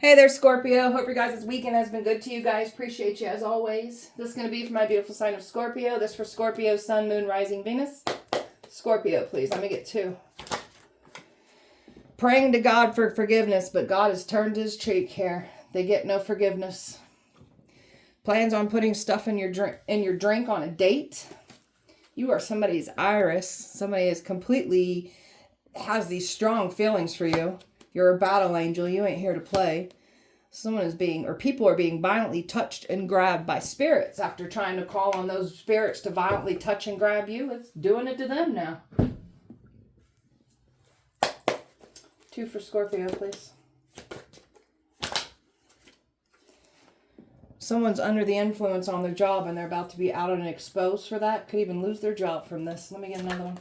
Hey there, Scorpio. Hope your guys' weekend has been good to you guys. Appreciate you as always. This is going to be for my beautiful sign of Scorpio. This for Scorpio, Sun, Moon, Rising, Venus. Scorpio, please. Let me get two. Praying to God for forgiveness, but God has turned his cheek here. They get no forgiveness. Plans on putting stuff in your drink on a date. You are somebody's iris. Somebody is completely has these strong feelings for you. You're a battle angel. You ain't here to play. Someone is being, or people are being violently touched and grabbed by spirits after trying to call on those spirits to violently touch and grab you. It's doing it to them now. Two for Scorpio, please. Someone's under the influence on their job and they're about to be out and exposed for that. Could even lose their job from this. Let me get another one.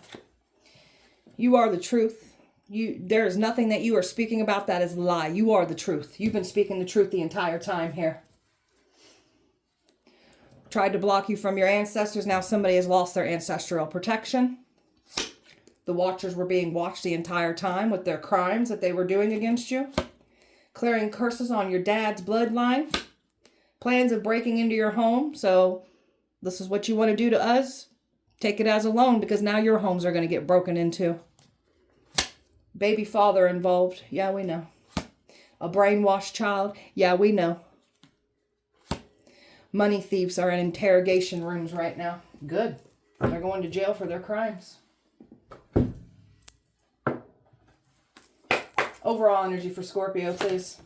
You are the truth. There is nothing that you are speaking about that is a lie. You are the truth. You've been speaking the truth the entire time here. Tried to block you from your ancestors. Now somebody has lost their ancestral protection. The watchers were being watched the entire time with their crimes that they were doing against you. Clearing curses on your dad's bloodline. Plans of breaking into your home. So this is what you want to do to us. Take it as a loan because now your homes are going to get broken into. Baby father involved. Yeah, we know. A brainwashed child. Yeah, we know. Money thieves are in interrogation rooms right now. Good. They're going to jail for their crimes. Overall energy for Scorpio, please.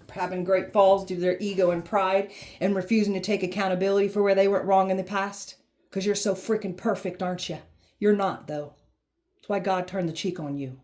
Having great falls due to their ego and pride and refusing to take accountability for where they went wrong in the past. Because you're so freaking perfect, aren't you? You're not, though. That's why God turned the cheek on you.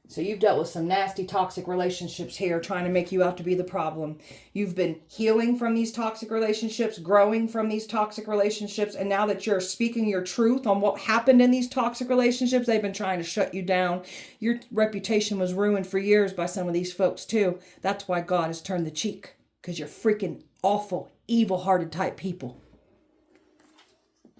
So you've dealt with some nasty toxic relationships here trying to make you out to be the problem. You've been healing from these toxic relationships, growing from these toxic relationships. And now that you're speaking your truth on what happened in these toxic relationships, they've been trying to shut you down. Your reputation was ruined for years by some of these folks too. That's why God has turned the cheek. Because you're freaking awful, evil-hearted type people.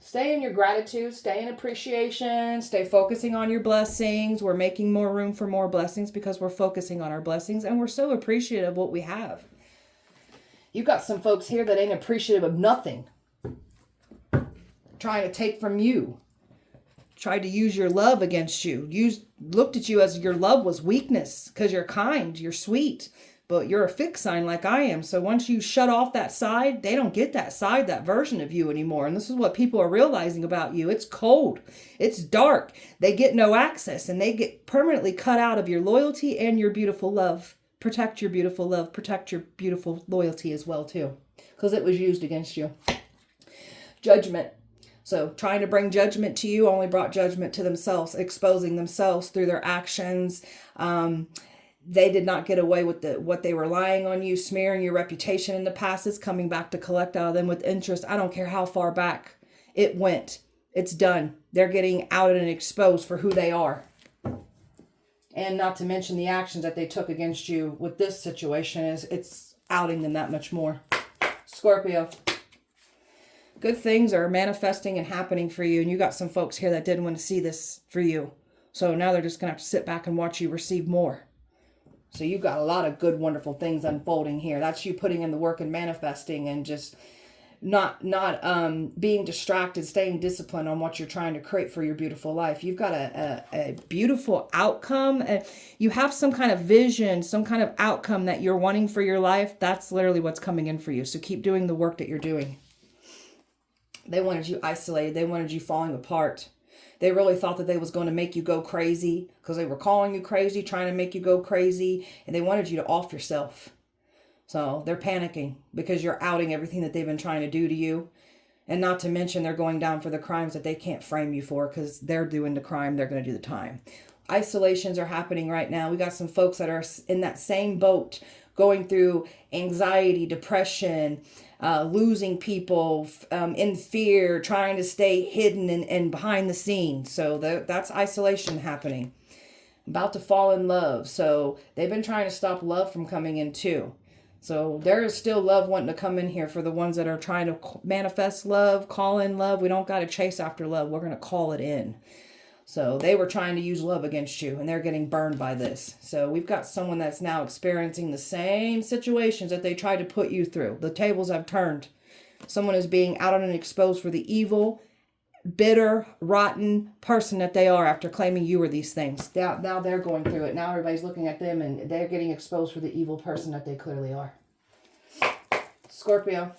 Stay in your gratitude, stay in appreciation, stay focusing on your blessings. We're making more room for more blessings because we're focusing on our blessings and we're so appreciative of what we have. You got some folks here that ain't appreciative of nothing. Trying to take from you. Tried to use your love against you. Looked at you as your love was weakness because you're kind, you're sweet. But you're a fixed sign like I am. So once you shut off that side, they don't get that side, that version of you anymore. And this is what people are realizing about you. It's cold. It's dark. They get no access and they get permanently cut out of your loyalty and your beautiful love. Protect your beautiful love. Protect your beautiful loyalty as well too. Because it was used against you. Judgment. So trying to bring judgment to you only brought judgment to themselves. Exposing themselves through their actions. They did not get away with what they were lying on you, smearing your reputation in the past. It's coming back to collect out of them with interest. I don't care how far back it went. It's done. They're getting outed and exposed for who they are. And not to mention the actions that they took against you with this situation it's outing them that much more. Scorpio. Good things are manifesting and happening for you. And you got some folks here that didn't want to see this for you. So now they're just going to have to sit back and watch you receive more. So you've got a lot of good, wonderful things unfolding here. That's you putting in the work and manifesting and just not being distracted, staying disciplined on what you're trying to create for your beautiful life. You've got a beautiful outcome. And you have some kind of vision, some kind of outcome that you're wanting for your life. That's literally what's coming in for you. So keep doing the work that you're doing. They wanted you isolated. They wanted you falling apart. They really thought that they was going to make you go crazy because they were calling you crazy, trying to make you go crazy, and they wanted you to off yourself. So they're panicking because you're outing everything that they've been trying to do to you. And not to mention they're going down for the crimes that they can't frame you for because they're doing the crime, they're going to do the time. Isolations are happening right now. We got some folks that are in that same boat going through anxiety, depression, losing people, in fear, trying to stay hidden and behind the scenes. So that's isolation happening. About to fall in love. So they've been trying to stop love from coming in too. So there is still love wanting to come in here for the ones that are trying to manifest love, call in love. We don't got to chase after love. We're going to call it in. So they were trying to use love against you, and they're getting burned by this. So we've got someone that's now experiencing the same situations that they tried to put you through. The tables have turned. Someone is being outed and exposed for the evil, bitter, rotten person that they are after claiming you were these things. Now they're going through it. Now everybody's looking at them, and they're getting exposed for the evil person that they clearly are. Scorpio.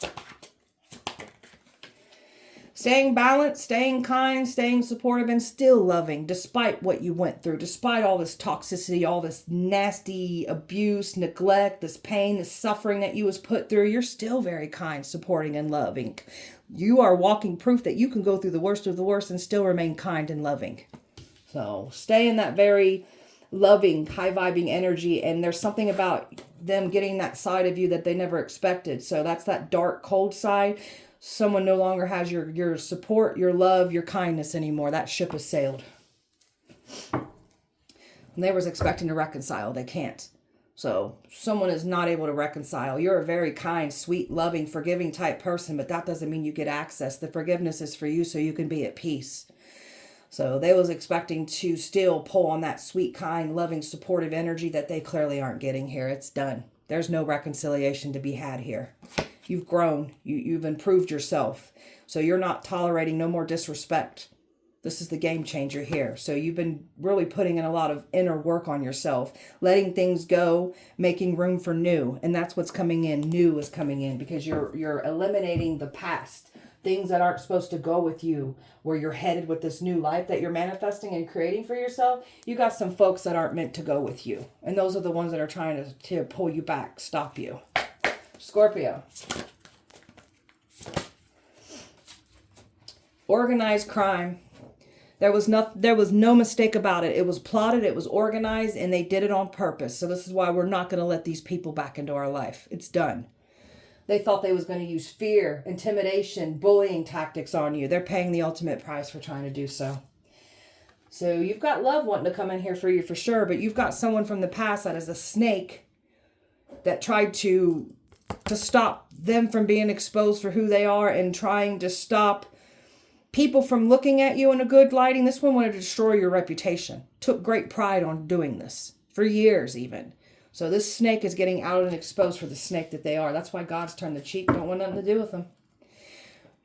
Staying balanced, staying kind, staying supportive, and still loving despite what you went through, despite all this toxicity, all this nasty abuse, neglect, this pain, this suffering that you was put through. You're still very kind, supporting, and loving. You are walking proof that you can go through the worst of the worst and still remain kind and loving. So stay in that very loving, high-vibing energy, and there's something about them getting that side of you that they never expected. So that's that dark, cold side. Someone no longer has your support, your love, your kindness anymore. That ship has sailed. And they was expecting to reconcile. They can't. So someone is not able to reconcile. You're a very kind, sweet, loving, forgiving type person, but that doesn't mean you get access. The forgiveness is for you so you can be at peace. So they was expecting to still pull on that sweet, kind, loving, supportive energy that they clearly aren't getting here. It's done. There's no reconciliation to be had here. You've grown. You've improved yourself. So you're not tolerating no more disrespect. This is the game changer here. So you've been really putting in a lot of inner work on yourself, letting things go, making room for new. And that's what's coming in. New is coming in because you're eliminating the past. Things that aren't supposed to go with you, where you're headed with this new life that you're manifesting and creating for yourself. You got some folks that aren't meant to go with you. And those are the ones that are trying to pull you back, stop you. Scorpio. Organized crime. There was no mistake about it. It was plotted, it was organized, and they did it on purpose. So this is why we're not going to let these people back into our life. It's done. They thought they was going to use fear, intimidation, bullying tactics on you. They're paying the ultimate price for trying to do so. So you've got love wanting to come in here for you for sure, but you've got someone from the past that is a snake that tried to stop them from being exposed for who they are and trying to stop people from looking at you in a good lighting. This one wanted to destroy your reputation. Took great pride on doing this for years even. So this snake is getting out and exposed for the snake that they are. That's why God's turned the cheek. Don't want nothing to do with them.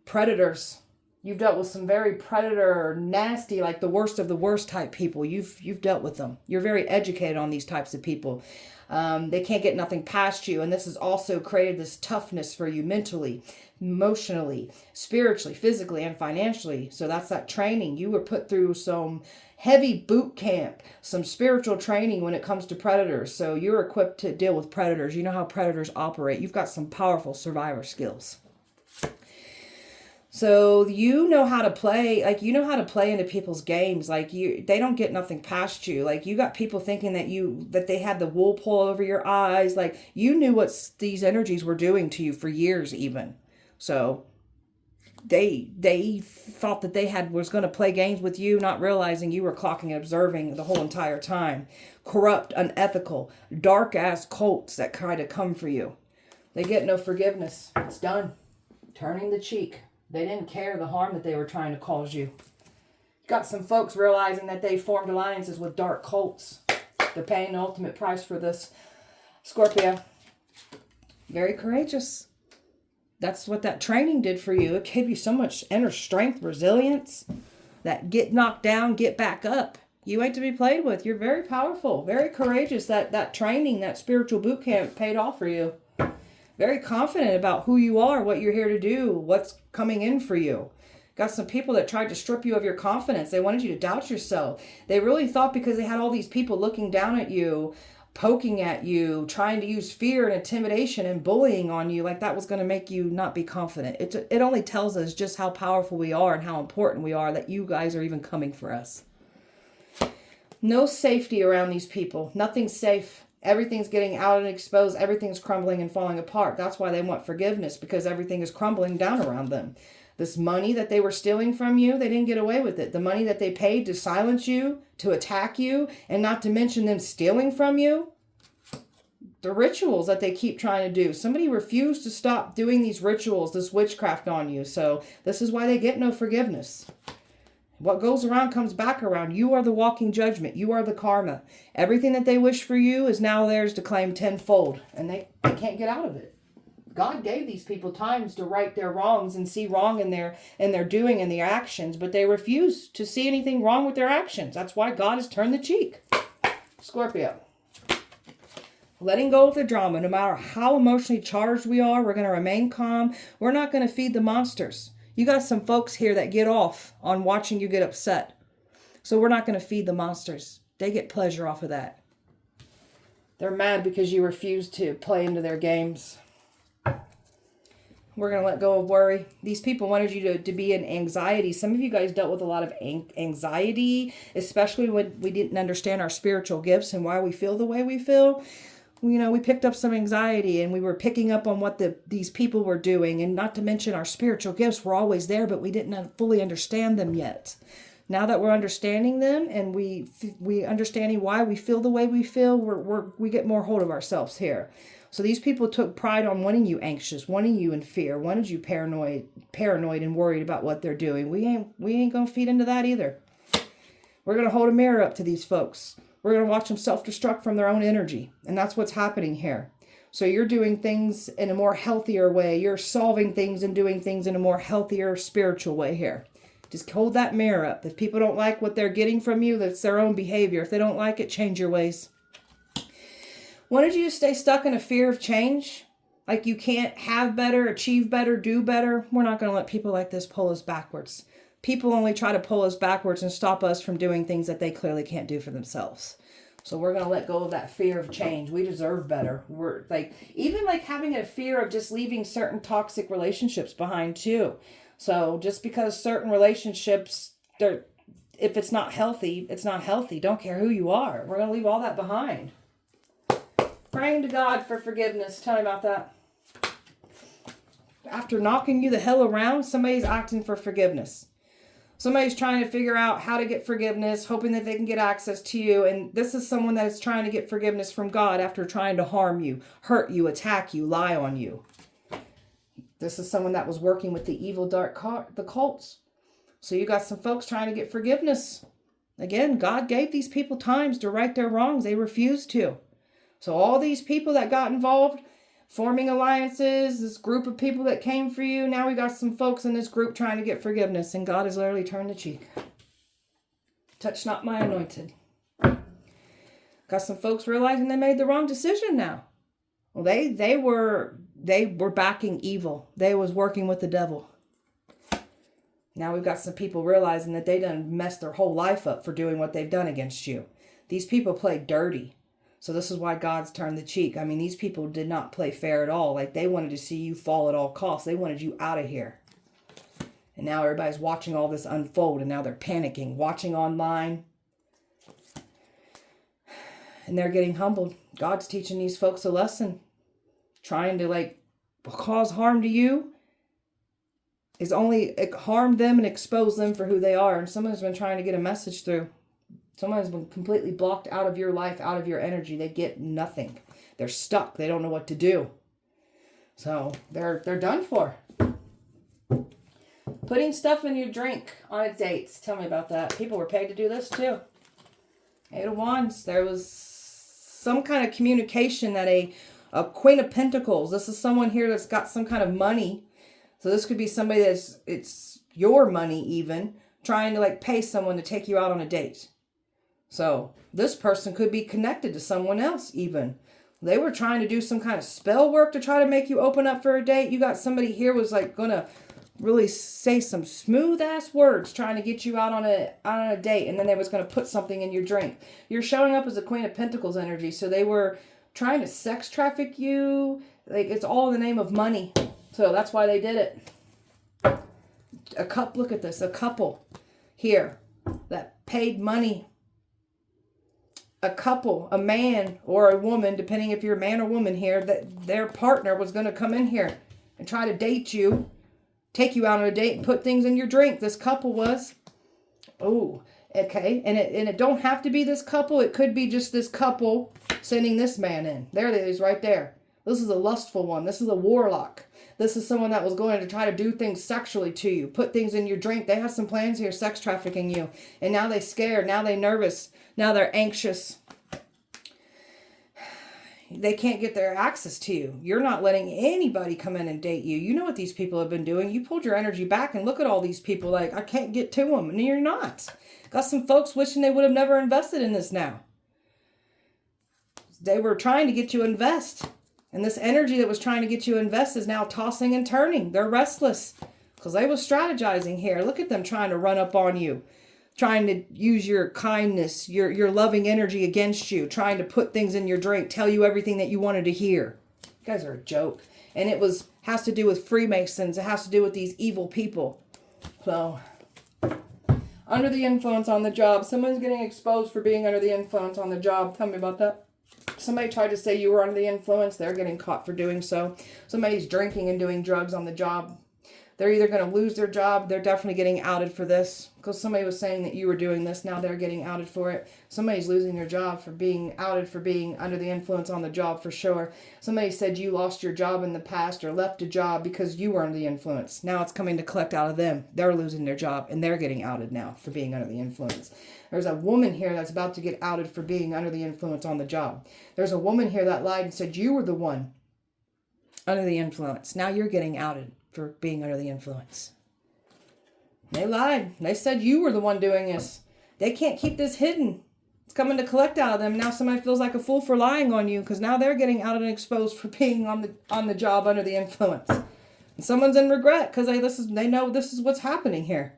Predators. You've dealt with some very predator, nasty, like the worst of the worst type people. You've dealt with them. You're very educated on these types of people. They can't get nothing past you. And this has also created this toughness for you mentally, emotionally, spiritually, physically, and financially. So that's that training. You were put through some heavy boot camp, some spiritual training when it comes to predators. So you're equipped to deal with predators. You know how predators operate. You've got some powerful survivor skills. So you know how to play, like you know how to play into people's games. Like they don't get nothing past you. Like you got people thinking that they had the wool pull over your eyes. Like you knew what these energies were doing to you for years even. So they thought that was going to play games with you, not realizing you were clocking and observing the whole entire time. Corrupt, unethical, dark-ass cults that kind of come for you. They get no forgiveness. It's done. Turning the cheek. They didn't care the harm that they were trying to cause you. Got some folks realizing that they formed alliances with dark cults. They're paying the ultimate price for this. Scorpio. Very courageous. That's what that training did for you. It gave you so much inner strength, resilience, that get knocked down, get back up. You ain't to be played with. You're very powerful, very courageous. That training, that spiritual boot camp paid off for you. Very confident about who you are, what you're here to do, what's coming in for you. Got some people that tried to strip you of your confidence. They wanted you to doubt yourself. They really thought because they had all these people looking down at you, poking at you, trying to use fear and intimidation and bullying on you, like that was going to make you not be confident. It only tells us just how powerful we are and how important we are that you guys are even coming for us. No safety around these people. Nothing's safe. Everything's getting out and exposed. Everything's crumbling and falling apart. That's why they want forgiveness, because everything is crumbling down around them. This money that they were stealing from you, they didn't get away with it. The money that they paid to silence you, to attack you, and not to mention them stealing from you. The rituals that they keep trying to do. Somebody refused to stop doing these rituals, this witchcraft on you. So this is why they get no forgiveness. What goes around comes back around. You are the walking judgment. You are the karma. Everything that they wish for you is now theirs to claim tenfold. And they can't get out of it. God gave these people times to right their wrongs and see wrong in their doing and their actions, but they refuse to see anything wrong with their actions. That's why God has turned the cheek. Scorpio. Letting go of the drama. No matter how emotionally charged we are, we're going to remain calm. We're not going to feed the monsters. You got some folks here that get off on watching you get upset. So we're not going to feed the monsters. They get pleasure off of that. They're mad because you refuse to play into their games. We're going to let go of worry. These people wanted you to be in anxiety. Some of you guys dealt with a lot of anxiety, especially when we didn't understand our spiritual gifts and why we feel the way we feel. You know, we picked up some anxiety and we were picking up on what these people were doing. And not to mention our spiritual gifts were always there, but we didn't fully understand them yet. Now that we're understanding them and we understanding why we feel the way we feel, we get more hold of ourselves here. So these people took pride on wanting you anxious, wanting you in fear, wanted you paranoid and worried about what they're doing. We ain't going to feed into that either. We're going to hold a mirror up to these folks. We're going to watch them self-destruct from their own energy. And that's what's happening here. So you're doing things in a more healthier way. You're solving things and doing things in a more healthier spiritual way here. Just hold that mirror up. If people don't like what they're getting from you, that's their own behavior. If they don't like it, change your ways. Wanted you to stay stuck in a fear of change? Like you can't have better, achieve better, do better? We're not going to let people like this pull us backwards. People only try to pull us backwards and stop us from doing things that they clearly can't do for themselves. So we're going to let go of that fear of change. We deserve better. We're even having a fear of just leaving certain toxic relationships behind too. So just because certain relationships, if it's not healthy, it's not healthy. Don't care who you are. We're going to leave all that behind. Praying to God for forgiveness. Tell me about that. After knocking you the hell around, somebody's asking for forgiveness. Somebody's trying to figure out how to get forgiveness, hoping that they can get access to you. And this is someone that is trying to get forgiveness from God after trying to harm you, hurt you, attack you, lie on you. This is someone that was working with the evil, the cults. So you got some folks trying to get forgiveness. Again, God gave these people times to right their wrongs. They refused to. So all these people that got involved, forming alliances, this group of people that came for you, now we got some folks in this group trying to get forgiveness, and God has literally turned the cheek. Touch not my anointed. Got some folks realizing they made the wrong decision now. Well, they were backing evil. They was working with the devil. Now we've got some people realizing that they done messed their whole life up for doing what they've done against you. These people played dirty. So this is why God's turned the cheek. I mean, these people did not play fair at all. They wanted to see you fall at all costs. They wanted you out of here. And now everybody's watching all this unfold, and now they're panicking, watching online. And they're getting humbled. God's teaching these folks a lesson. Trying to cause harm to you is only harm them and expose them for who they are. And someone's been trying to get a message through. Someone has been completely blocked out of your life, out of your energy. They get nothing. They're stuck. They don't know what to do. So they're done for. Putting stuff in your drink on dates. Tell me about that. People were paid to do this too. 8 of Wands. There was some kind of communication that a Queen of Pentacles. This is someone here that's got some kind of money. So this could be somebody it's your money even, trying to pay someone to take you out on a date. So this person could be connected to someone else even. They were trying to do some kind of spell work to try to make you open up for a date. You got somebody here was going to really say some smooth ass words trying to get you out on a date. And then they was going to put something in your drink. You're showing up as a Queen of Pentacles energy. So they were trying to sex traffic you. It's all in the name of money. So that's why they did it. Look at this. A couple here that paid money. A couple, a man or a woman, depending if you're a man or woman here, that their partner was going to come in here and try to date you, take you out on a date and put things in your drink. This couple was. Oh, okay. And it don't have to be this couple. It could be just this couple sending this man in. There it is right there. This is a lustful one. This is a warlock. This is someone that was going to try to do things sexually to you, put things in your drink. They have some plans here, sex trafficking you. And now they're scared. Now they're nervous. Now they're anxious. They can't get their access to you. You're not letting anybody come in and date you. You know what these people have been doing. You pulled your energy back and look at all these people like, I can't get to them. And you're not. Got some folks wishing they would have never invested in this now. They were trying to get you to invest. And this energy that was trying to get you to invest is now tossing and turning. They're restless because they were strategizing here. Look at them trying to run up on you. Trying to use your kindness, your loving energy against you. Trying to put things in your drink. Tell you everything that you wanted to hear. You guys are a joke. And it has to do with Freemasons. It has to do with these evil people. So, under the influence on the job. Someone's getting exposed for being under the influence on the job. Tell me about that. Somebody tried to say you were under the influence. They're getting caught for doing so. Somebody's drinking and doing drugs on the job. They're either going to lose their job. They're definitely getting outed for this. Because somebody was saying that you were doing this. Now they're getting outed for it. Somebody's losing their job for being outed for being under the influence on the job for sure. Somebody said you lost your job in the past or left a job because you were under the influence. Now it's coming to collect out of them. They're losing their job and they're getting outed now for being under the influence. There's a woman here that's about to get outed for being under the influence on the job. There's a woman here that lied and said you were the one under the influence. Now you're getting outed for being under the influence. They lied. They said you were the one doing this. They can't keep this hidden. It's coming to collect out of them. Now somebody feels like a fool for lying on you because now they're getting outed and exposed for being on the job under the influence. And someone's in regret because they know this is what's happening here.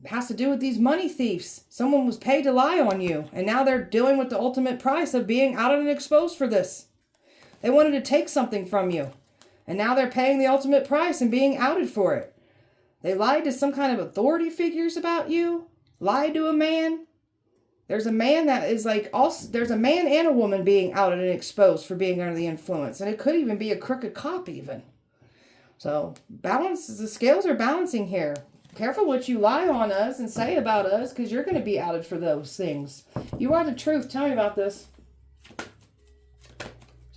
It has to do with these money thieves. Someone was paid to lie on you, and now they're dealing with the ultimate price of being outed and exposed for this. They wanted to take something from you, and now they're paying the ultimate price and being outed for it. They lied to some kind of authority figures about you, lied to a man. There's a man that is like, also, there's a man and a woman being outed and exposed for being under the influence, and it could even be a crooked cop even. So the scales are balancing here. Careful what you lie on us and say about us, because you're going to be outed for those things. You are the truth. Tell me about this.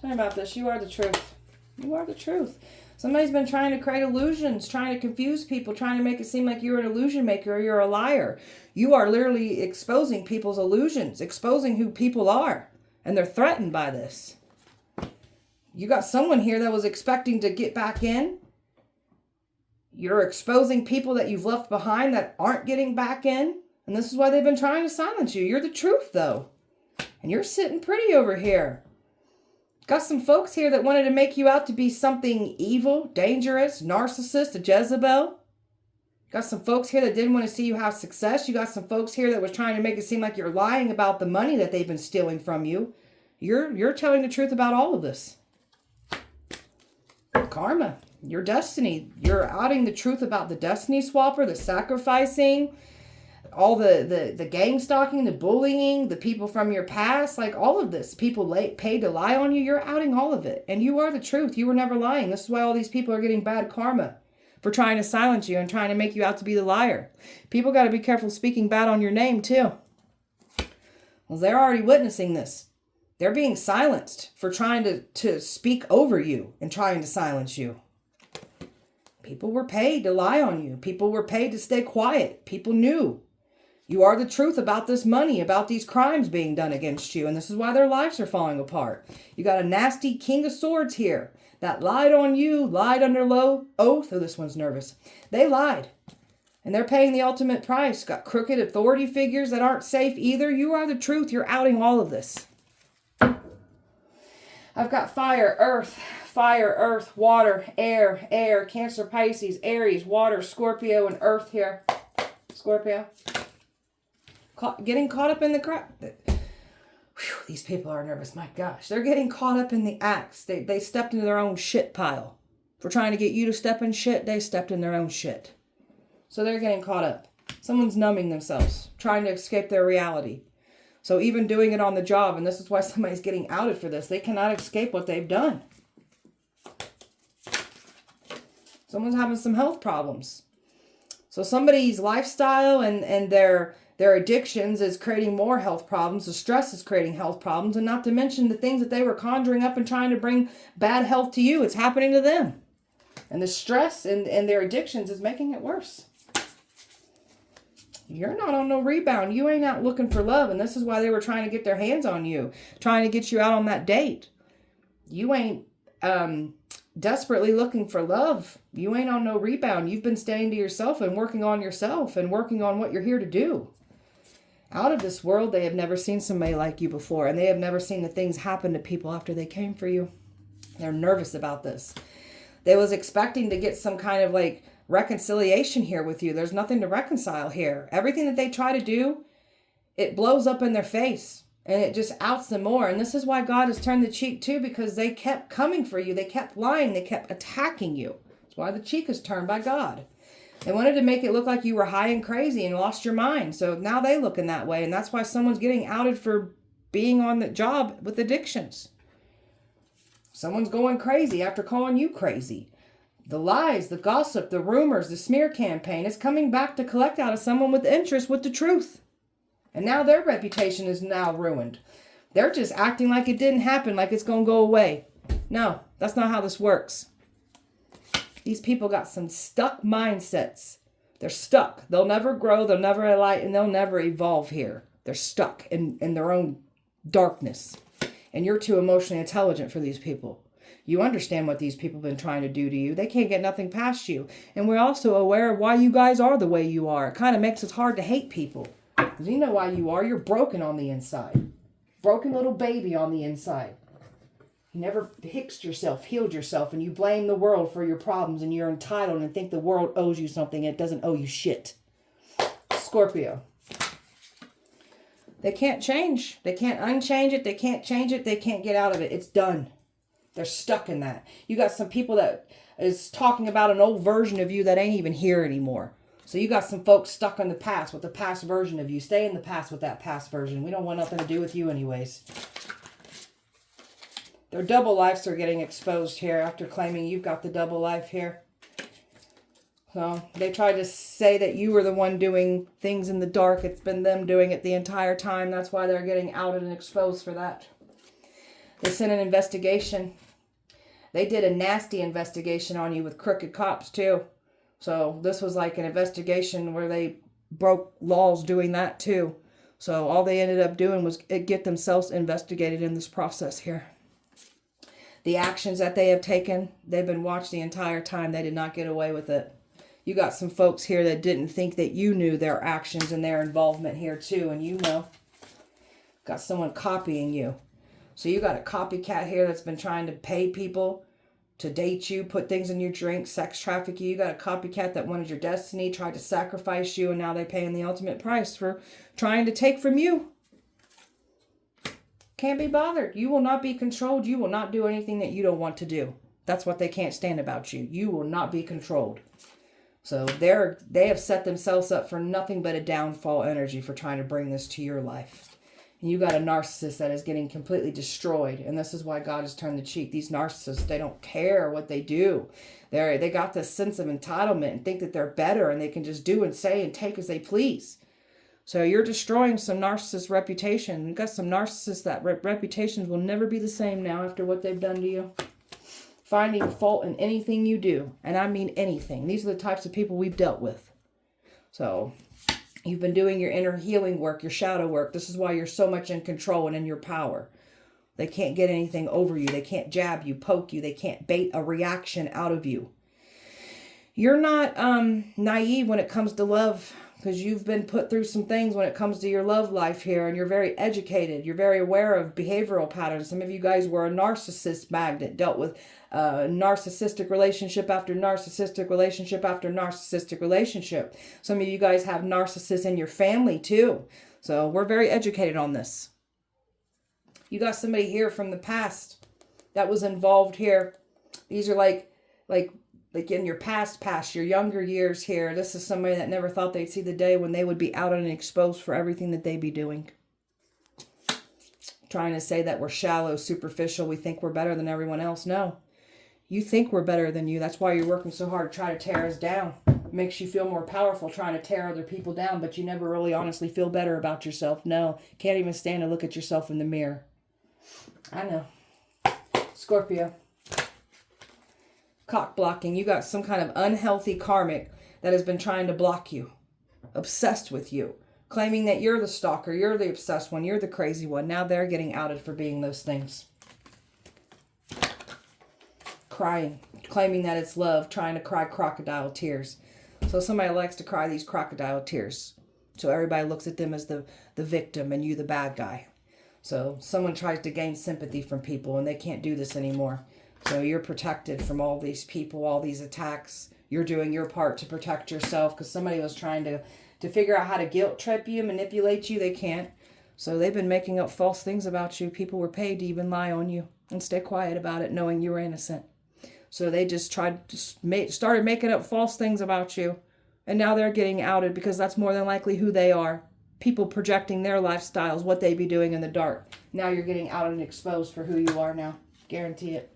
Tell me about this. You are the truth. You are the truth. Somebody's been trying to create illusions, trying to confuse people, trying to make it seem like you're an illusion maker or you're a liar. You are literally exposing people's illusions, exposing who people are, and they're threatened by this. You got someone here that was expecting to get back in. You're exposing people that you've left behind that aren't getting back in. And this is why they've been trying to silence you. You're the truth, though. And you're sitting pretty over here. Got some folks here that wanted to make you out to be something evil, dangerous, narcissist, a Jezebel. Got some folks here that didn't want to see you have success. You got some folks here that was trying to make it seem like you're lying about the money that they've been stealing from you. You're telling the truth about all of this. Karma. Your destiny. You're outing the truth about the destiny swapper, the sacrificing, all the gang stalking, the bullying, the people from your past, like all of this. People paid to lie on you. You're outing all of it. And you are the truth. You were never lying. This is why all these people are getting bad karma for trying to silence you and trying to make you out to be the liar. People got to be careful speaking bad on your name too. Well, they're already witnessing this. They're being silenced for trying to speak over you and trying to silence you. People were paid to lie on you. People were paid to stay quiet. People knew. You are the truth about this money, about these crimes being done against you. And this is why their lives are falling apart. You got a nasty King of Swords here that lied on you, lied under oath. Oh, this one's nervous. They lied. And they're paying the ultimate price. Got crooked authority figures that aren't safe either. You are the truth. You're outing all of this. I've got fire, earth, water, air, Cancer, Pisces, Aries, water, Scorpio, and earth here. Scorpio. Getting caught up in the crap. These people are nervous. My gosh. They're getting caught up in the acts. They stepped into their own shit pile. For trying to get you to step in shit, they stepped in their own shit. So they're getting caught up. Someone's numbing themselves, trying to escape their reality. So even doing it on the job, and this is why somebody's getting outed for this, they cannot escape what they've done. Someone's having some health problems. So somebody's lifestyle and their Their addictions is creating more health problems. The stress is creating health problems. And not to mention the things that they were conjuring up and trying to bring bad health to you. It's happening to them. And the stress and their addictions is making it worse. You're not on no rebound. You ain't out looking for love. And this is why they were trying to get their hands on you. Trying to get you out on that date. You ain't desperately looking for love. You ain't on no rebound. You've been staying to yourself and working on yourself and working on what you're here to do. Out of this world, they have never seen somebody like you before. And they have never seen the things happen to people after they came for you. They're nervous about this. They was expecting to get some kind of like reconciliation here with you. There's nothing to reconcile here. Everything that they try to do, it blows up in their face. And it just outs them more. And this is why God has turned the cheek too, because they kept coming for you. They kept lying. They kept attacking you. That's why the cheek is turned by God. They wanted to make it look like you were high and crazy and lost your mind. So now they looking that way. And that's why someone's getting outed for being on the job with addictions. Someone's going crazy after calling you crazy. The lies, the gossip, the rumors, the smear campaign is coming back to collect out of someone with interest with the truth. And now their reputation is now ruined. They're just acting like it didn't happen, like it's going to go away. No, that's not how this works. These people got some stuck mindsets. They're stuck. They'll never grow. They'll never enlighten. And they'll never evolve here. They're stuck in their own darkness. And you're too emotionally intelligent for these people. You understand what these people have been trying to do to you. They can't get nothing past you. And we're also aware of why you guys are the way you are. It kind of makes it hard to hate people. Because you know why you are. You're broken on the inside. Broken little baby on the inside. You never fixed yourself, healed yourself, and you blame the world for your problems, and you're entitled and think the world owes you something. It doesn't owe you shit. Scorpio. They can't change. They can't unchange it. They can't change it. They can't get out of it. It's done. They're stuck in that. You got some people that is talking about an old version of you that ain't even here anymore. So you got some folks stuck in the past with the past version of you. Stay in the past with that past version. We don't want nothing to do with you anyways. Their double lives are getting exposed here after claiming you've got the double life here. So they tried to say that you were the one doing things in the dark. It's been them doing it the entire time. That's why they're getting outed and exposed for that. They sent an investigation. They did a nasty investigation on you with crooked cops too. So this was like an investigation where they broke laws doing that too. So all they ended up doing was get themselves investigated in this process here. The actions that they have taken, they've been watched the entire time. They did not get away with it. You got some folks here that didn't think that you knew their actions and their involvement here too. And you know. Got someone copying you. So you got a copycat here that's been trying to pay people to date you, put things in your drink, sex traffic you. You got a copycat that wanted your destiny, tried to sacrifice you, and now they're paying the ultimate price for trying to take from you. Can't be bothered. You will not be controlled. You will not do anything that you don't want to do. That's what they can't stand about you. You will not be controlled. So they have set themselves up for nothing but a downfall energy for trying to bring this to your life. And you got a narcissist that is getting completely destroyed. And this is why God has turned the cheek. These narcissists, they don't care what they do. They got this sense of entitlement and think that they're better and they can just do and say and take as they please. So you're destroying some narcissist reputation. You've got some narcissists that reputations will never be the same now after what they've done to you. Finding fault in anything you do. And I mean anything. These are the types of people we've dealt with. So you've been doing your inner healing work, your shadow work. This is why you're so much in control and in your power. They can't get anything over you. They can't jab you, poke you. They can't bait a reaction out of you. You're not naive when it comes to love, because you've been put through some things when it comes to your love life here, and you're very educated. You're very aware of behavioral patterns. Some of you guys were a narcissist magnet, dealt with narcissistic relationship after narcissistic relationship after narcissistic relationship. Some of you guys have narcissists in your family too. So we're very educated on this. You got somebody here from the past that was involved here. These are like in your past, your younger years here. This is somebody that never thought they'd see the day when they would be out and exposed for everything that they be doing. Trying to say that we're shallow, superficial, we think we're better than everyone else. No. You think we're better than you. That's why you're working so hard to try to tear us down. It makes you feel more powerful trying to tear other people down, but you never really honestly feel better about yourself. No, can't even stand to look at yourself in the mirror. I know. Scorpio. Cock blocking. You got some kind of unhealthy karmic that has been trying to block you. Obsessed with you. Claiming that you're the stalker, you're the obsessed one, you're the crazy one. Now they're getting outed for being those things. Crying. Claiming that it's love. Trying to cry crocodile tears. So somebody likes to cry these crocodile tears. So everybody looks at them as the victim and you the bad guy. So someone tries to gain sympathy from people and they can't do this anymore. So you're protected from all these people, all these attacks. You're doing your part to protect yourself because somebody was trying to figure out how to guilt trip you, manipulate you. They can't. So they've been making up false things about you. People were paid to even lie on you and stay quiet about it knowing you were innocent. So they just started making up false things about you. And now they're getting outed because that's more than likely who they are. People projecting their lifestyles, what they be doing in the dark. Now you're getting outed and exposed for who you are now. Guarantee it.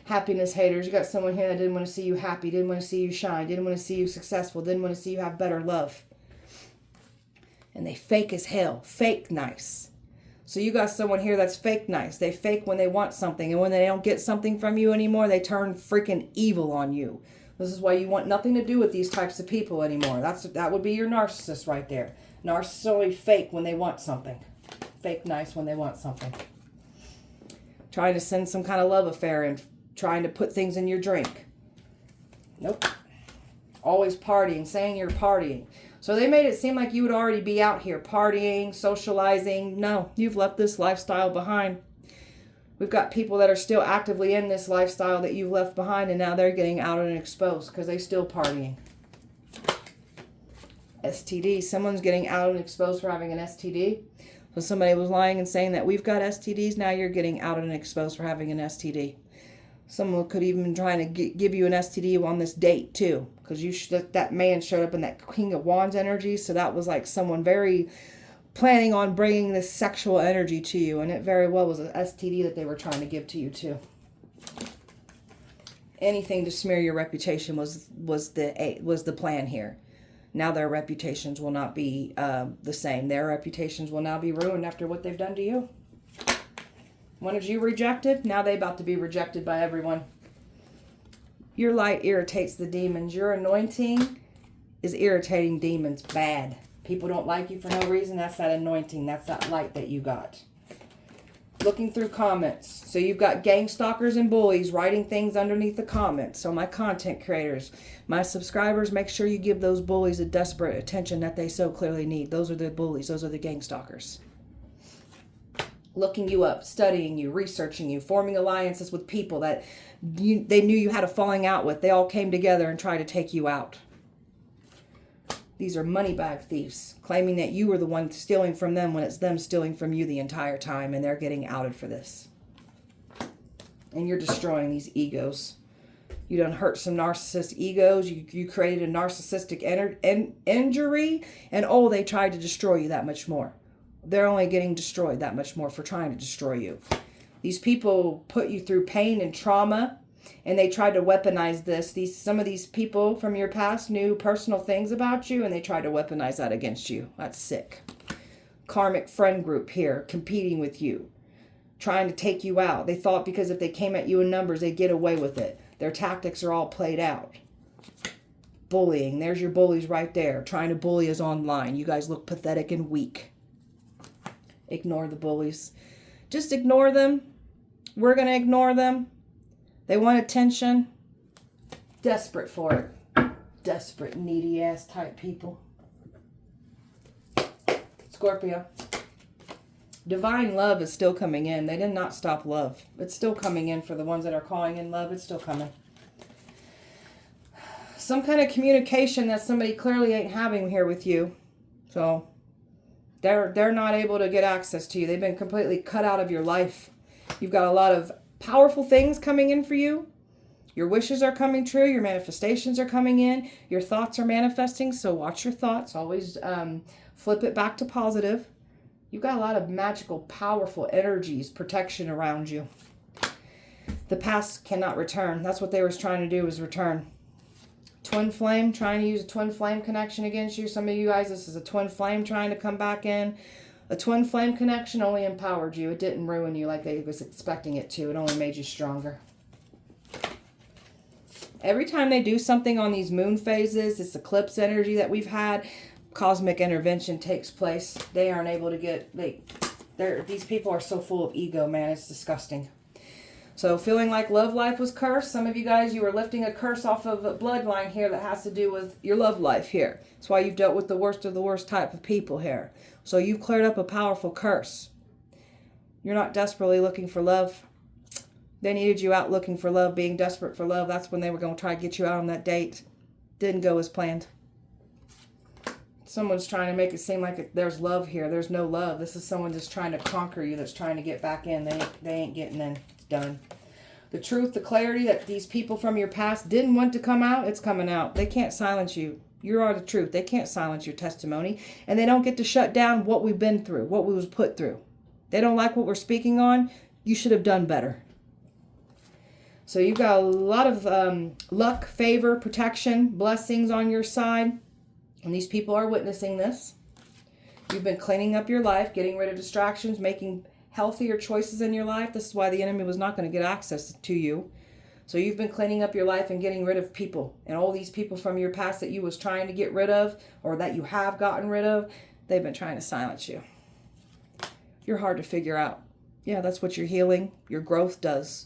Happiness haters. You got someone here that didn't want to see you happy, didn't want to see you shine, didn't want to see you successful, didn't want to see you have better love. And they fake as hell. Fake nice. So you got someone here that's fake nice. They fake when they want something. And when they don't get something from you anymore, they turn freaking evil on you. This is why you want nothing to do with these types of people anymore. That would be your narcissist right there. Narcissists only fake when they want something. Fake nice when they want something. Trying to send some kind of love affair and trying to put things in your drink. Nope. Always partying, saying you're partying. So they made it seem like you would already be out here partying, socializing. No, you've left this lifestyle behind. We've got people that are still actively in this lifestyle that you've left behind, and now they're getting out and exposed because they're still partying. STD. Someone's getting out and exposed for having an STD. So somebody was lying and saying that we've got STDs. Now you're getting out and exposed for having an STD. Someone could even be trying to give you an STD on this date too, because that man showed up in that King of Wands energy. So that was like someone very planning on bringing this sexual energy to you, and it very well was an STD that they were trying to give to you too. Anything to smear your reputation was the plan here. Now their reputations will not be the same. Their reputations will now be ruined after what they've done to you. Wanted you rejected? Now they about to be rejected by everyone. Your light irritates the demons. Your anointing is irritating demons bad. People don't like you for no reason. That's that anointing. That's that light that you got. Looking through comments. So you've got gang stalkers and bullies writing things underneath the comments. So my content creators, my subscribers, make sure you give those bullies the desperate attention that they so clearly need. Those are the bullies. Those are the gang stalkers. Looking you up, studying you, researching you, forming alliances with people that they knew you had a falling out with. They all came together and tried to take you out. These are money bag thieves, claiming that you were the one stealing from them when it's them stealing from you the entire time, and they're getting outed for this. And you're destroying these egos. You done hurt some narcissist egos. You created a narcissistic injury, and oh, they tried to destroy you that much more. They're only getting destroyed that much more for trying to destroy you. These people put you through pain and trauma, and they tried to weaponize this. Some of these people from your past knew personal things about you, and they tried to weaponize that against you. That's sick. Karmic friend group here, competing with you, trying to take you out. They thought because if they came at you in numbers, they'd get away with it. Their tactics are all played out. Bullying. There's your bullies right there, trying to bully us online. You guys look pathetic and weak. Ignore the bullies. Just ignore them. We're going to ignore them. They want attention. Desperate for it. Desperate, needy ass type people. Scorpio. Divine love is still coming in. They did not stop love. It's still coming in for the ones that are calling in love. It's still coming. Some kind of communication that somebody clearly ain't having here with you. So they're not able to get access to you. They've been completely cut out of your life. You've got a lot of powerful things coming in for you. Your wishes are coming true. Your manifestations are coming in. Your thoughts are manifesting. So watch your thoughts. Always flip it back to positive. You've got a lot of magical, powerful energies, protection around you. The past cannot return. That's what they were trying to do, is return. Twin flame, trying to use a twin flame connection against you. Some of you guys, this is a twin flame trying to come back in. A twin flame connection only empowered you. It didn't ruin you like they was expecting it to. It only made you stronger. Every time they do something on these moon phases, this eclipse energy that we've had, cosmic intervention takes place. They aren't able to get, these people are so full of ego, man. It's disgusting. So feeling like love life was cursed. Some of you guys, you were lifting a curse off of a bloodline here that has to do with your love life here. That's why you've dealt with the worst of the worst type of people here. So you've cleared up a powerful curse. You're not desperately looking for love. They needed you out looking for love, being desperate for love. That's when they were going to try to get you out on that date. Didn't go as planned. Someone's trying to make it seem like there's love here. There's no love. This is someone just trying to conquer you, that's trying to get back in. They ain't getting in. It's done. The truth, the clarity that these people from your past didn't want to come out, it's coming out. They can't silence you. You are the truth. They can't silence your testimony. And they don't get to shut down what we've been through, what we was put through. They don't like what we're speaking on. You should have done better. So you've got a lot of luck, favor, protection, blessings on your side. And these people are witnessing this. You've been cleaning up your life, getting rid of distractions, making healthier choices in your life. This is why the enemy was not going to get access to you. So you've been cleaning up your life and getting rid of people. And all these people from your past that you was trying to get rid of, or that you have gotten rid of, they've been trying to silence you. You're hard to figure out. Yeah, that's what your healing, your growth does.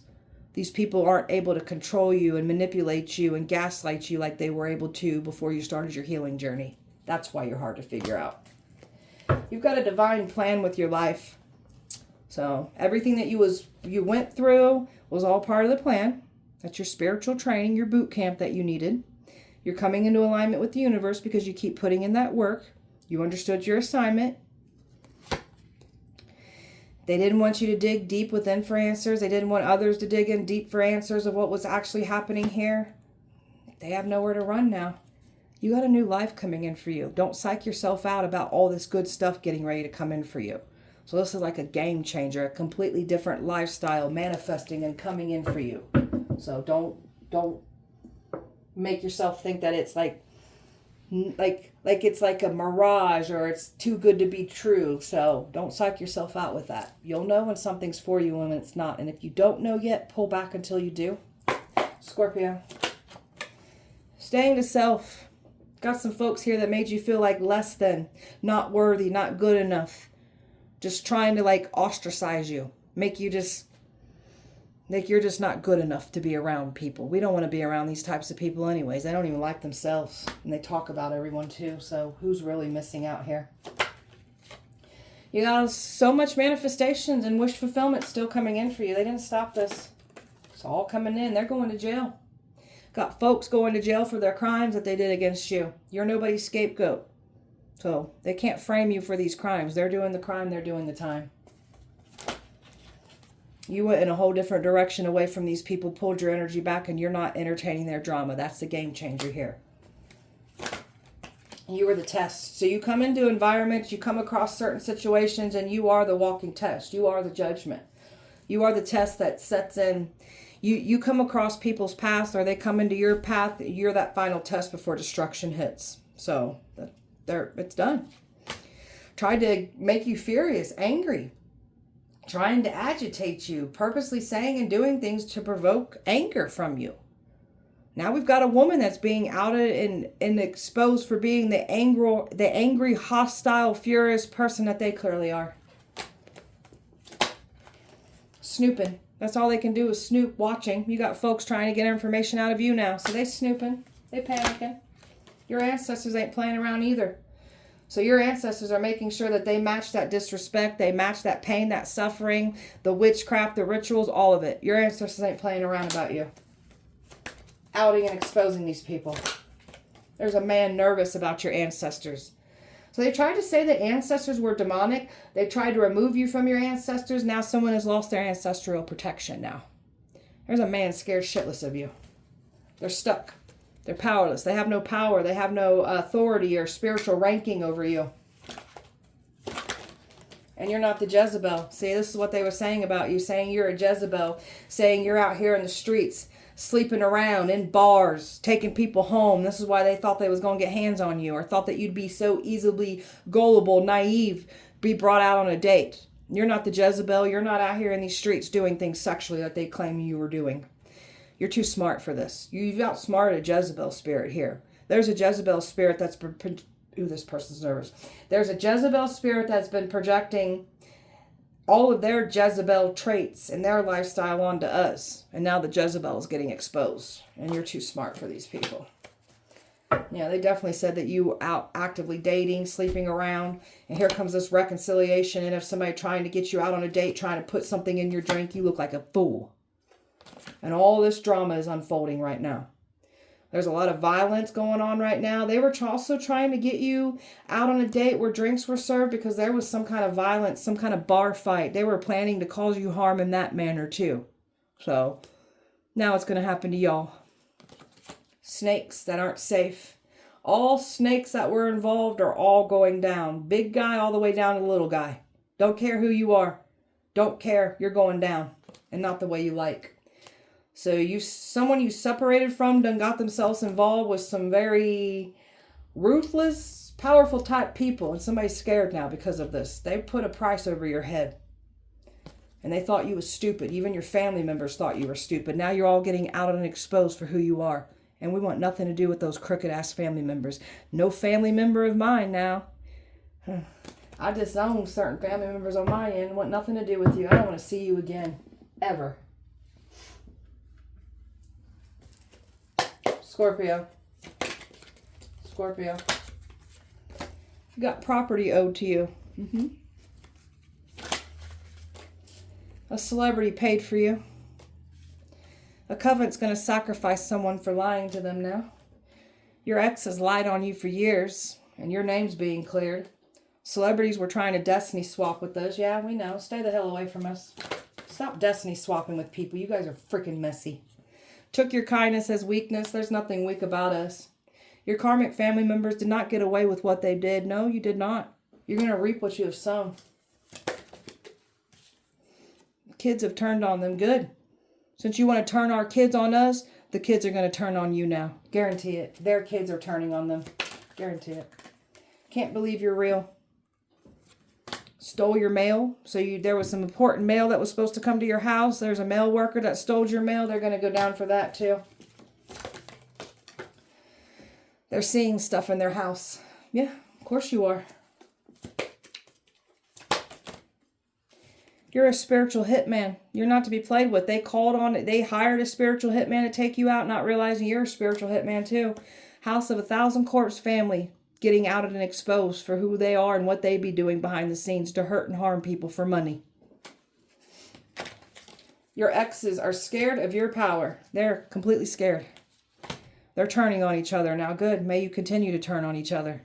These people aren't able to control you and manipulate you and gaslight you like they were able to before you started your healing journey. That's why you're hard to figure out. You've got a divine plan with your life. So everything that you went through was all part of the plan. That's your spiritual training, your boot camp that you needed. You're coming into alignment with the universe because you keep putting in that work. You understood your assignment. They didn't want you to dig deep within for answers. They didn't want others to dig in deep for answers of what was actually happening here. They have nowhere to run now. You got a new life coming in for you. Don't psych yourself out about all this good stuff getting ready to come in for you. So this is like a game changer, a completely different lifestyle manifesting and coming in for you. So don't make yourself think that it's like it's like a mirage or it's too good to be true. So don't psych yourself out with that. You'll know when something's for you and when it's not. And if you don't know yet, pull back until you do. Scorpio. Staying to self. Got some folks here that made you feel like less than, not worthy, not good enough. Just trying to like ostracize you. Make you just, like you're just not good enough to be around people. We don't want to be around these types of people anyways. They don't even like themselves. And they talk about everyone too. So who's really missing out here? You got so much manifestations and wish fulfillment still coming in for you. They didn't stop this. It's all coming in. They're going to jail. Got folks going to jail for their crimes that they did against you. You're nobody's scapegoat. So they can't frame you for these crimes. They're doing the crime. They're doing the time. You went in a whole different direction away from these people, pulled your energy back, and you're not entertaining their drama. That's the game changer here. You were the test. So you come into environments, you come across certain situations, and you are the walking test. You are the judgment. You are the test that sets in. You come across people's paths, or they come into your path. You're that final test before destruction hits. So it's done. Tried to make you furious, angry. Trying to agitate you, purposely saying and doing things to provoke anger from you. Now we've got a woman that's being outed and exposed for being the angry, hostile, furious person that they clearly are. Snooping. That's all they can do is snoop, watching. You got folks trying to get information out of you now. So they snooping. They panicking. Your ancestors ain't playing around either. So your ancestors are making sure that they match that disrespect, they match that pain, that suffering, the witchcraft, the rituals, all of it. Your ancestors ain't playing around about you. Outing and exposing these people. There's a man nervous about your ancestors. So they tried to say that ancestors were demonic. They tried to remove you from your ancestors. Now someone has lost their ancestral protection now. There's a man scared shitless of you. They're stuck. They're powerless. They have no power. They have no authority or spiritual ranking over you. And you're not the Jezebel. See, this is what they were saying about you. Saying you're a Jezebel. Saying you're out here in the streets. sleeping around in bars, taking people home. This is why they thought they was going to get hands on you, or thought that you'd be so easily gullible, naive, be brought out on a date. You're not the Jezebel. You're not out here in these streets doing things sexually that they claim you were doing. You're too smart for this. You've outsmarted a Jezebel spirit here. There's a Jezebel spirit that's been... Ooh, this person's nervous. There's a Jezebel spirit that's been projecting all of their Jezebel traits and their lifestyle onto us. And now the Jezebel is getting exposed. And you're too smart for these people. Yeah, they definitely said that you were out actively dating, sleeping around, and here comes this reconciliation. And if somebody trying to get you out on a date, trying to put something in your drink, you look like a fool. And all this drama is unfolding right now. There's a lot of violence going on right now. They were also trying to get you out on a date where drinks were served because there was some kind of violence, some kind of bar fight. They were planning to cause you harm in that manner too. So now it's going to happen to y'all. Snakes that aren't safe. All snakes that were involved are all going down. Big guy all the way down to the little guy. Don't care who you are. Don't care. You're going down. And not the way you like. So someone you separated from done got themselves involved with some very ruthless, powerful type people. And somebody's scared now because of this. They put a price over your head. And they thought you was stupid. Even your family members thought you were stupid. Now you're all getting out and exposed for who you are. And we want nothing to do with those crooked-ass family members. No family member of mine now. I disown certain family members on my end. Want nothing to do with you. I don't want to see you again. Ever. Scorpio. Scorpio. You got property owed to you. A celebrity paid for you. A covenant's going to sacrifice someone for lying to them now. Your ex has lied on you for years, and your name's being cleared. Celebrities were trying to destiny swap with us. Yeah, we know. Stay the hell away from us. Stop destiny swapping with people. You guys are freaking messy. Took your kindness as weakness. There's nothing weak about us. Your karmic family members did not get away with what they did. No, you did not. You're going to reap what you have sown. Kids have turned on them. Good. Since you want to turn our kids on us, the kids are going to turn on you now. Guarantee it. Their kids are turning on them. Guarantee it. Can't believe you're real. Stole your mail. So there was some important mail that was supposed to come to your house. There's a mail worker that stole your mail. They're going to go down for that too. They're seeing stuff in their house. Yeah, of course you are. You're a spiritual hitman. You're not to be played with. They called on it. They hired a spiritual hitman to take you out, not realizing you're a spiritual hitman too. House of 1,000 Corpse family getting outed and exposed for who they are and what they be doing behind the scenes to hurt and harm people for money. Your exes are scared of your power. They're completely scared. They're turning on each other now. Good. May you continue to turn on each other.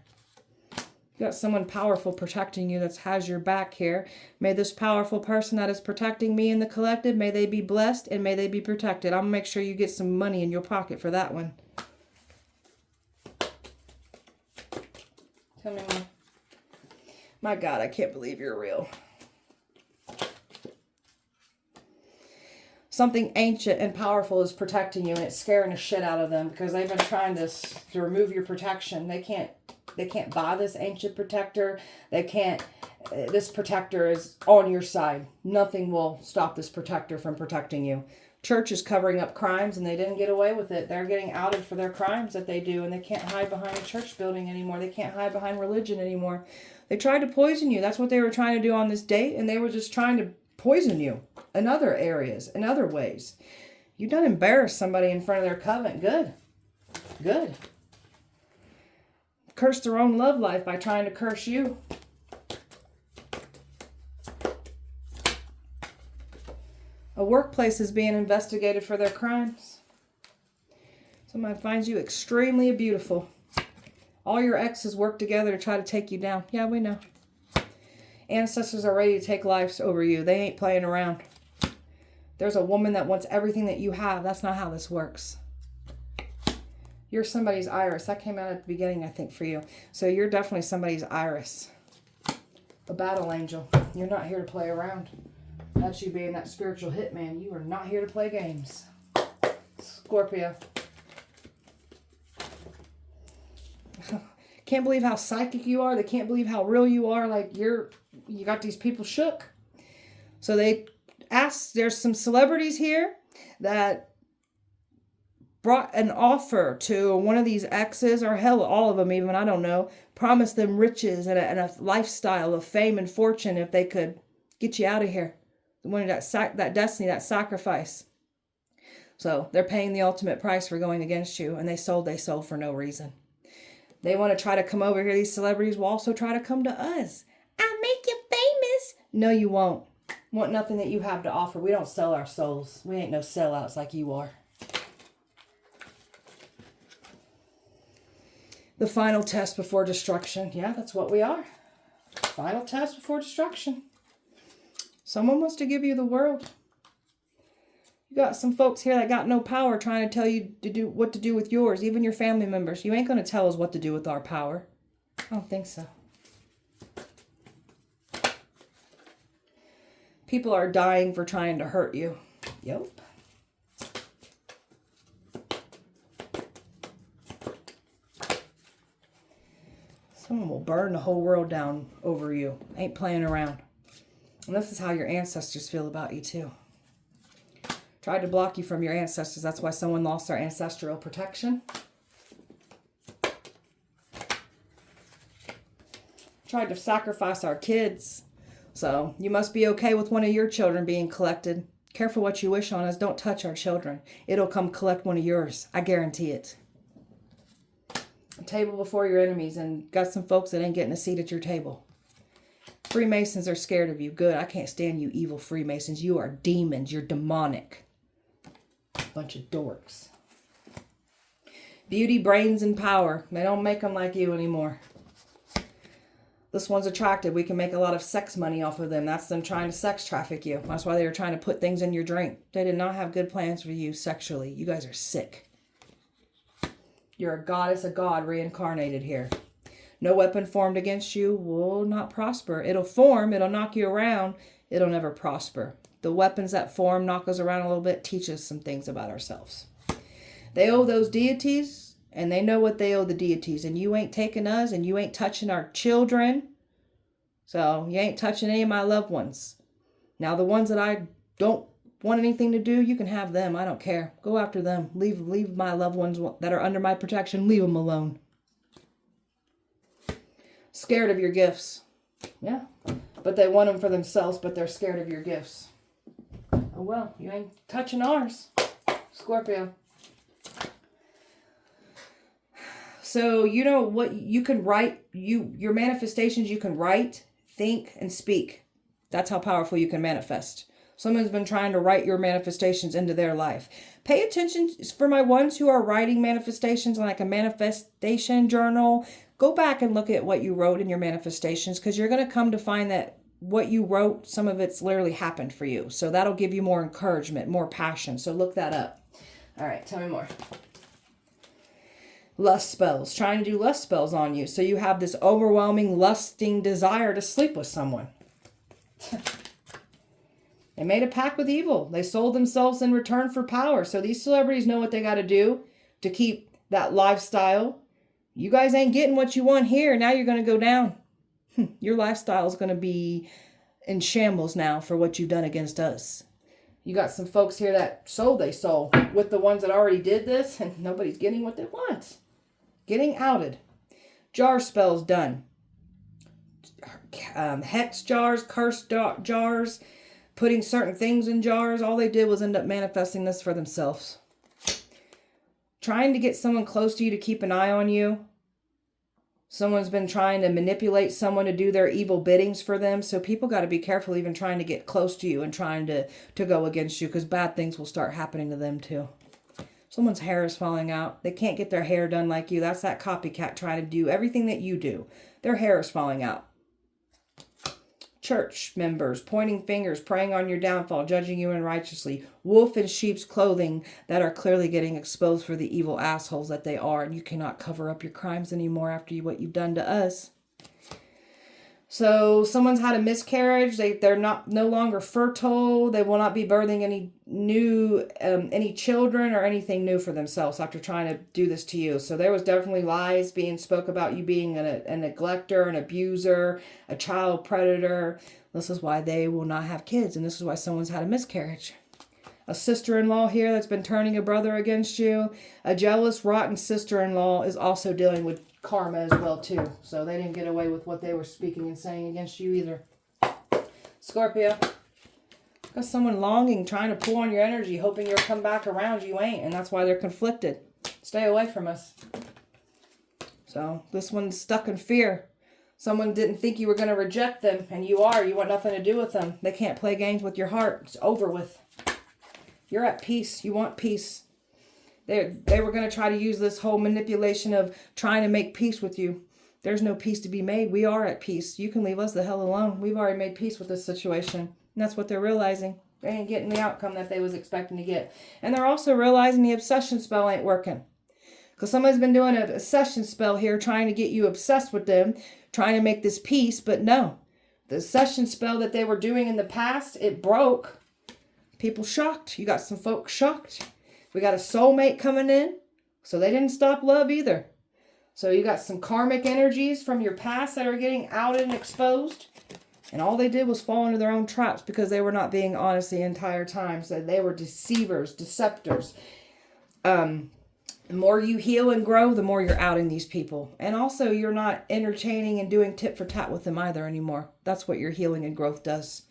You got someone powerful protecting you that has your back here. May this powerful person that is protecting me in the collective, may they be blessed and may they be protected. I'm going to make sure you get some money in your pocket for that one. Tell me more. My God, I can't believe you're real. Something ancient and powerful is protecting you, and it's scaring the shit out of them because they've been trying to remove your protection. They can't buy this ancient protector. They can't. This protector is on your side. Nothing will stop this protector from protecting you. Church is covering up crimes, and they didn't get away with it. They're getting outed for their crimes that they do, and they can't hide behind a church building anymore. They can't hide behind religion anymore. They tried to poison you. That's what they were trying to do on this date, and they were just trying to poison you in other areas, in other ways. You done embarrassed somebody in front of their covenant. Good. Good. Curse their own love life by trying to curse you. A workplace is being investigated for their crimes. Somebody finds you extremely beautiful. All your exes work together to try to take you down. Yeah, we know. Ancestors are ready to take lives over you. They ain't playing around. There's a woman that wants everything that you have. That's not how this works. You're somebody's iris. That came out at the beginning, I think, for you. So you're definitely somebody's iris. A battle angel. You're not here to play around. That's you being that spiritual hitman. You are not here to play games. Scorpio. Can't believe how psychic you are. They can't believe how real you are. Like you got these people shook. So they asked, there's some celebrities here that brought an offer to one of these exes, or hell, all of them even, I don't know, promised them riches and a lifestyle of fame and fortune if they could get you out of here. They wanted that destiny, that sacrifice. So they're paying the ultimate price for going against you, and they sold for no reason. They want to try to come over here. These celebrities will also try to come to us. I'll make you famous. No, you won't. Want nothing that you have to offer. We don't sell our souls. We ain't no sellouts like you are. The final test before destruction. Yeah, that's what we are. Final test before destruction. Someone wants to give you the world. You got some folks here that got no power trying to tell you to do what to do with yours. Even your family members. You ain't going to tell us what to do with our power. I don't think so. People are dying for trying to hurt you. Yep. Someone will burn the whole world down over you. Ain't playing around. And this is how your ancestors feel about you too. Tried to block you from your ancestors. That's why someone lost their ancestral protection. Tried to sacrifice our kids. So you must be okay with one of your children being collected. Careful what you wish on us. Don't touch our children. It'll come collect one of yours. I guarantee it. A table before your enemies, and got some folks that ain't getting a seat at your table. Freemasons are scared of you. Good. I can't stand you evil Freemasons. You are demons. You're demonic. Bunch of dorks. Beauty, brains, and power. They don't make them like you anymore. This one's attractive. We can make a lot of sex money off of them. That's them trying to sex traffic you. That's why they were trying to put things in your drink. They did not have good plans for you sexually. You guys are sick. You're a goddess, a god reincarnated here. No weapon formed against you will not prosper. It'll form. It'll knock you around. It'll never prosper. The weapons that form, knock us around a little bit, teach us some things about ourselves. They owe those deities, and they know what they owe the deities. And you ain't taking us, and you ain't touching our children. So you ain't touching any of my loved ones. Now the ones that I don't want anything to do, you can have them. I don't care. Go after them. Leave my loved ones that are under my protection. Leave them alone. Scared of your gifts. Yeah. But they want them for themselves, but they're scared of your gifts. Oh, well, you ain't touching ours, Scorpio. So, you know what you can write, your manifestations you can write, think, and speak. That's how powerful you can manifest. Someone's been trying to write your manifestations into their life. Pay attention for my ones who are writing manifestations like a manifestation journal. Go back and look at what you wrote in your manifestations, because you're going to come to find that what you wrote, some of it's literally happened for you. So that'll give you more encouragement, more passion. So look that up. All right, tell me more. Lust spells. Trying to do lust spells on you. So you have this overwhelming, lusting desire to sleep with someone. They made a pact with evil. They sold themselves in return for power. So these celebrities know what they got to do to keep that lifestyle. You guys ain't getting what you want here. Now you're going to go down. Your lifestyle is going to be in shambles now for what you've done against us. You got some folks here that sold they soul with the ones that already did this, and nobody's getting what they want. Getting outed. Jar spells done. Hex jars, curse jars, putting certain things in jars. All they did was end up manifesting this for themselves. Trying to get someone close to you to keep an eye on you. Someone's been trying to manipulate someone to do their evil biddings for them. So people got to be careful even trying to get close to you and trying to go against you, because bad things will start happening to them too. Someone's hair is falling out. They can't get their hair done like you. That's that copycat trying to do everything that you do. Their hair is falling out. Church members pointing fingers, preying on your downfall, judging you unrighteously. Wolf in sheep's clothing that are clearly getting exposed for the evil assholes that they are. And you cannot cover up your crimes anymore after what you've done to us. So someone's had a miscarriage. They're no longer fertile. They will not be birthing any new any children or anything new for themselves after trying to do this to you. So there was definitely lies being spoke about you being a neglector, an abuser, a child predator. This is why they will not have kids, and this is why someone's had a miscarriage. A sister-in-law here that's been turning a brother against you. A jealous, rotten sister-in-law is also dealing with karma as well too. So they didn't get away with what they were speaking and saying against you either. Scorpio. Got someone longing, trying to pull on your energy, hoping you'll come back around. You ain't, and that's why they're conflicted. Stay away from us. So this one's stuck in fear. Someone didn't think you were going to reject them, and you are. You want nothing to do with them. They can't play games with your heart. It's over with. You're at peace. You want peace. They were going to try to use this whole manipulation of trying to make peace with you. There's no peace to be made. We are at peace. You can leave us the hell alone. We've already made peace with this situation. And that's what they're realizing. They ain't getting the outcome that they was expecting to get. And they're also realizing the obsession spell ain't working. Because somebody's been doing an obsession spell here, trying to get you obsessed with them, trying to make this peace. But no. The obsession spell that they were doing in the past, it broke. People shocked. You got some folks shocked. We got a soulmate coming in. So they didn't stop love either. So you got some karmic energies from your past that are getting out and exposed. And all they did was fall into their own traps because they were not being honest the entire time. So they were deceivers, deceptors. The more you heal and grow, the more you're outing these people. And also you're not entertaining and doing tit for tat with them either anymore. That's what your healing and growth does.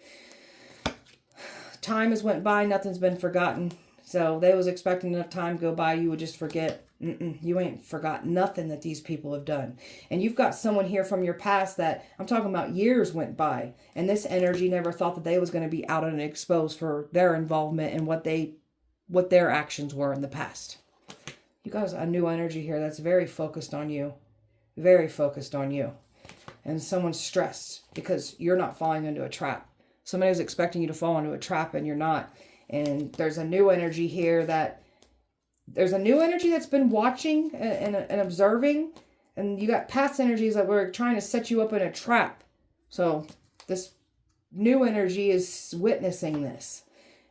Time has went by, nothing's been forgotten. So they was expecting enough time to go by, you would just forget. You ain't forgot nothing that these people have done. And you've got someone here from your past that, I'm talking about years went by. And this energy never thought that they was going to be out and exposed for their involvement and what their actions were in the past. You guys, a new energy here that's very focused on you. Very focused on you. And someone's stressed because you're not falling into a trap. Somebody was expecting you to fall into a trap and you're not. And there's a new energy here there's a new energy that's been watching and observing. And you got past energies that were trying to set you up in a trap. So this new energy is witnessing this.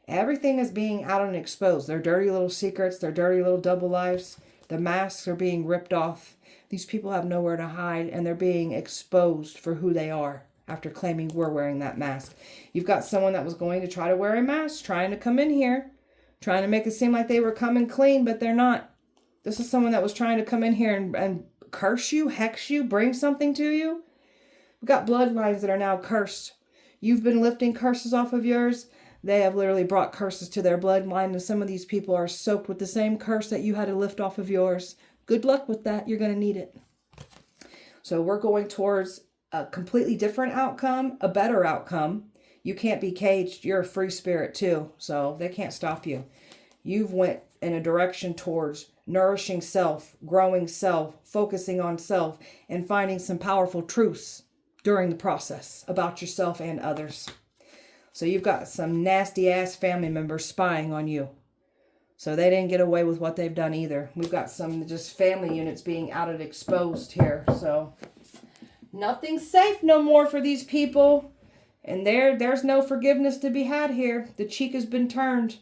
Everything is being out and exposed. Their dirty little secrets, their dirty little double lives. The masks are being ripped off. These people have nowhere to hide and they're being exposed for who they are after claiming we're wearing that mask. You've got someone that was going to try to wear a mask, trying to come in here, trying to make it seem like they were coming clean, but they're not. This is someone that was trying to come in here and curse you, hex you, bring something to you. We've got bloodlines that are now cursed. You've been lifting curses off of yours. They have literally brought curses to their bloodline, and some of these people are soaked with the same curse that you had to lift off of yours. Good luck with that. You're going to need it. So we're going towards a completely different outcome, a better outcome. You can't be caged. You're a free spirit too, so they can't stop you. You've went in a direction towards nourishing self, growing self, focusing on self, and finding some powerful truths during the process about yourself and others. So you've got some nasty ass family members spying on you. So they didn't get away with what they've done either. We've got some just family units being out and exposed here. So nothing's safe no more for these people. And there's no forgiveness to be had here. The cheek has been turned.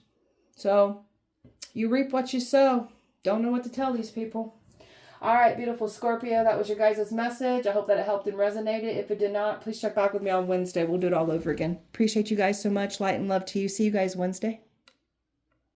So you reap what you sow. Don't know what to tell these people. All right, beautiful Scorpio. That was your guys' message. I hope that it helped and resonated. If it did not, please check back with me on Wednesday. We'll do it all over again. Appreciate you guys so much. Light and love to you. See you guys Wednesday.